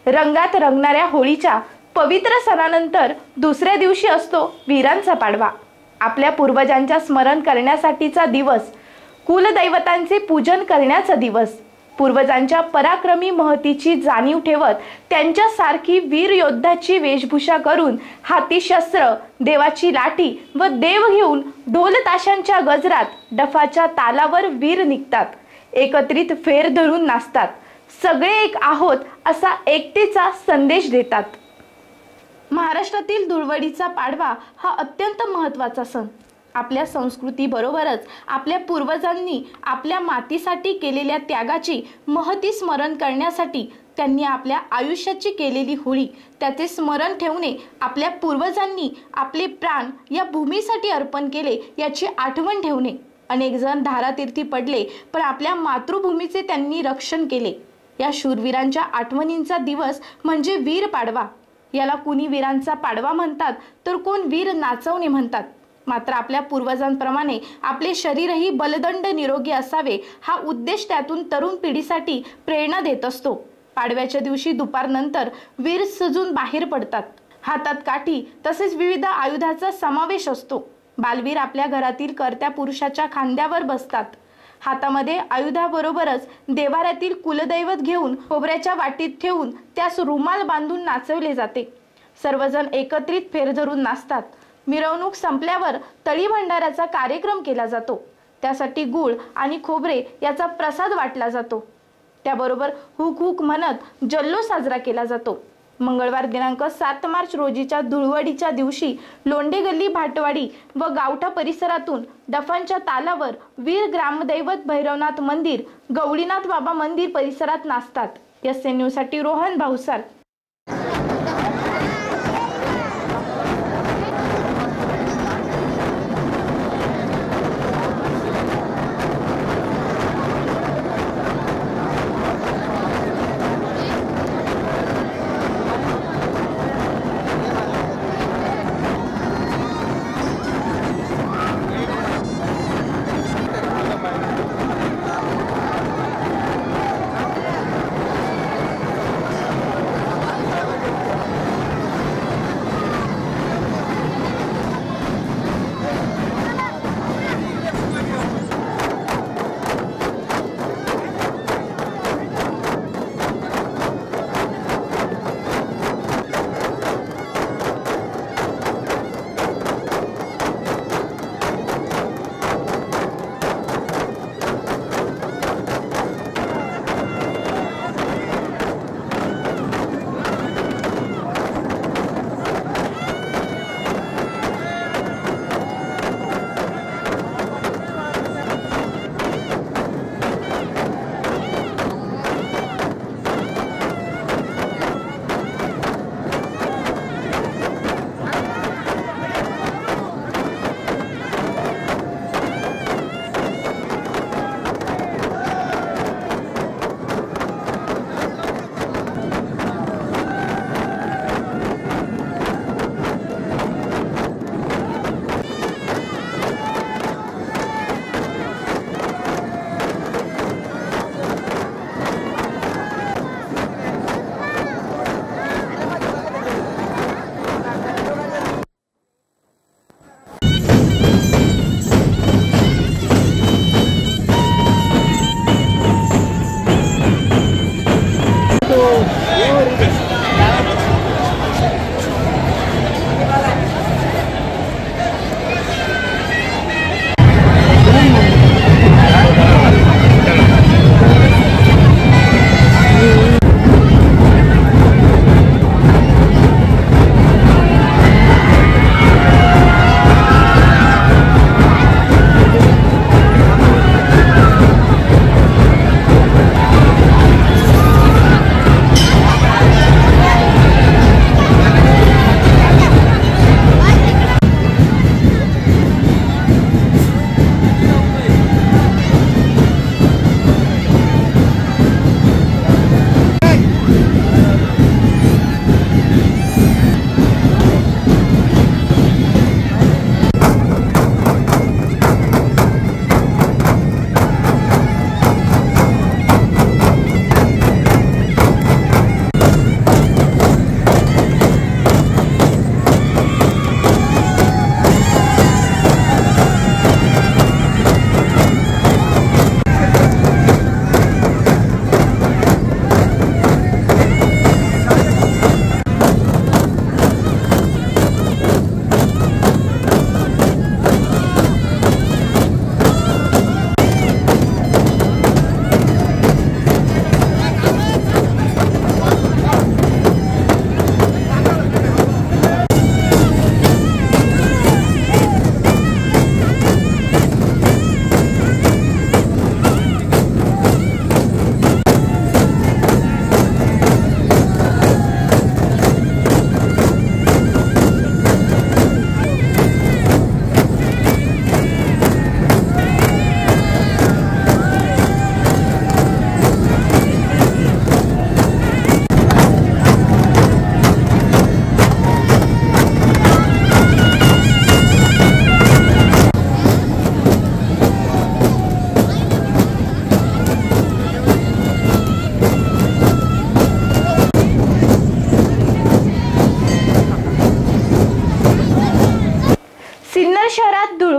रंगात रंगणाऱ्या होळीच्या पवित्र सणानंतर दुसऱ्या दिवशी असतो वीरांचा पाडवा। आपल्या पूर्वजांच्या स्मरण करण्यासाठीचा दिवस, कुलदैवतांचे पूजन करण्याचा दिवस, पूर्वजांच्या पराक्रमी महतीची जाणीव ठेवत त्यांच्यासारखी वीर योद्धाची वेशभूषा करून हाती शस्त्र, देवाची लाठी व देव घेऊन ढोल ताशांच्या गजरात डफाच्या तालावर वीर निघतात। एकत्रित फेर धरून नाचतात। सगळे एक आहोत असा एकतेचा संदेश देतात। महाराष्ट्रातील धुळवडीचा पाडवा हा अत्यंत महत्त्वाचा सण। आपल्या संस्कृतीबरोबरच आपल्या पूर्वजांनी आपल्या मातीसाठी केलेल्या त्यागाची महती स्मरण करण्यासाठी त्यांनी आपल्या आयुष्याची केलेली होळी, त्याचे स्मरण ठेवणे, आपल्या पूर्वजांनी आपले प्राण या भूमीसाठी अर्पण केले याची आठवण ठेवणे। अनेक जण धारातीर्थी पडले, पण आपल्या मातृभूमीचे त्यांनी रक्षण केले। या शूरवीरांच्या आठवणींचा दिवस म्हणजे वीर पाडवा। याला कुणी वीरांचा पाडवा म्हणतात, तर कोण वीर नाचवणे म्हणतात। मात्र आपल्या पूर्वजांप्रमाणे आपले शरीरही बलदंड निरोगी असावे हा उद्देश त्यातून तरुण पिढीसाठी प्रेरणा देत असतो। पाडव्याच्या दिवशी दुपारनंतर वीर सजून बाहेर पडतात। हातात काठी तसेच विविध आयुधाचा समावेश असतो। बालवीर आपल्या घरातील कर्त्या पुरुषाच्या खांद्यावर बसतात। हातामध्ये आयुधाबरोबरच देवाऱ्यातील कुलदैवत घेऊन खोबऱ्याच्या वाटीत ठेवून त्यास रुमाल बांधून नाचवले जाते। सर्वजण एकत्रित फेर धरून नाचतात। मिरवणूक संपल्यावर तळी भंडाऱ्याचा कार्यक्रम केला जातो। त्यासाठी गूळ आणि खोबरे याचा प्रसाद वाटला जातो। त्याबरोबर हुक हुक म्हणत जल्लोष साजरा केला जातो। मंगळवार दिनांक 7 मार्च रोजीच्या धुळवडीच्या दिवशी लोंढे गल्ली, भाटवाडी व गावठा परिसरातून डफांच्या तालावर वीर ग्रामदैवत भैरवनाथ मंदिर, गवळीनाथ बाबा मंदिर परिसरात नाचतात। एसएन न्यूज साठी रोहन भाऊसार।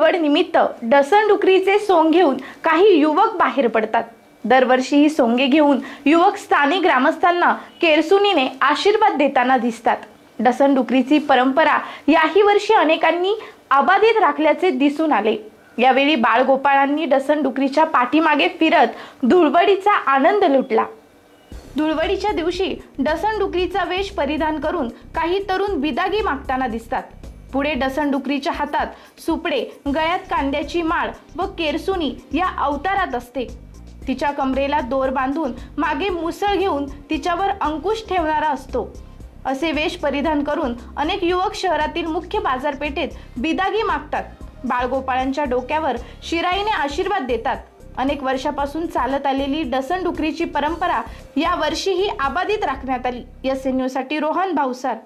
धुळवड निमित्त डसणडुकरीचे सोंग घेऊन काही युवक बाहेर पडतात। दरवर्षी ही सोंगे घेऊन युवक स्थानिक ग्रामस्थांना केरसुनीने आशीर्वाद देताना दिसतात। डसणडुकरीची परंपरा याही वर्षी अनेकांनी अबाधित राखल्याचे दिसून आले। यावेळी बाळगोपाळांनी डसणडुकरीच्या पाठीमागे फिरत धुळवडीचा आनंद लुटला। धुळवडीच्या दिवशी डसणडुकरीचा वेश परिधान करून काही तरुण बिदागी मागताना दिसतात। पुढे डसणडुकरीच्या हातात सुपडे, गळ्यात कांद्याची माळ व केरसुनी या अवतारात असते। तिच्या कमरेला दोर बांधून मागे मुसळ घेऊन तिच्यावर अंकुश ठेवणारा असतो। असे वेश परिधान करून अनेक युवक शहरातील मुख्य बाजारपेठेत बिदागी मागतात। बाळगोपाळांच्या डोक्यावर शिराईने आशीर्वाद देतात। अनेक वर्षापासून चालत आलेली डसणडुकरीची परंपरा या वर्षीही अबाधित राखण्यात आली। SN न्यूज साठी रोहन भावसार।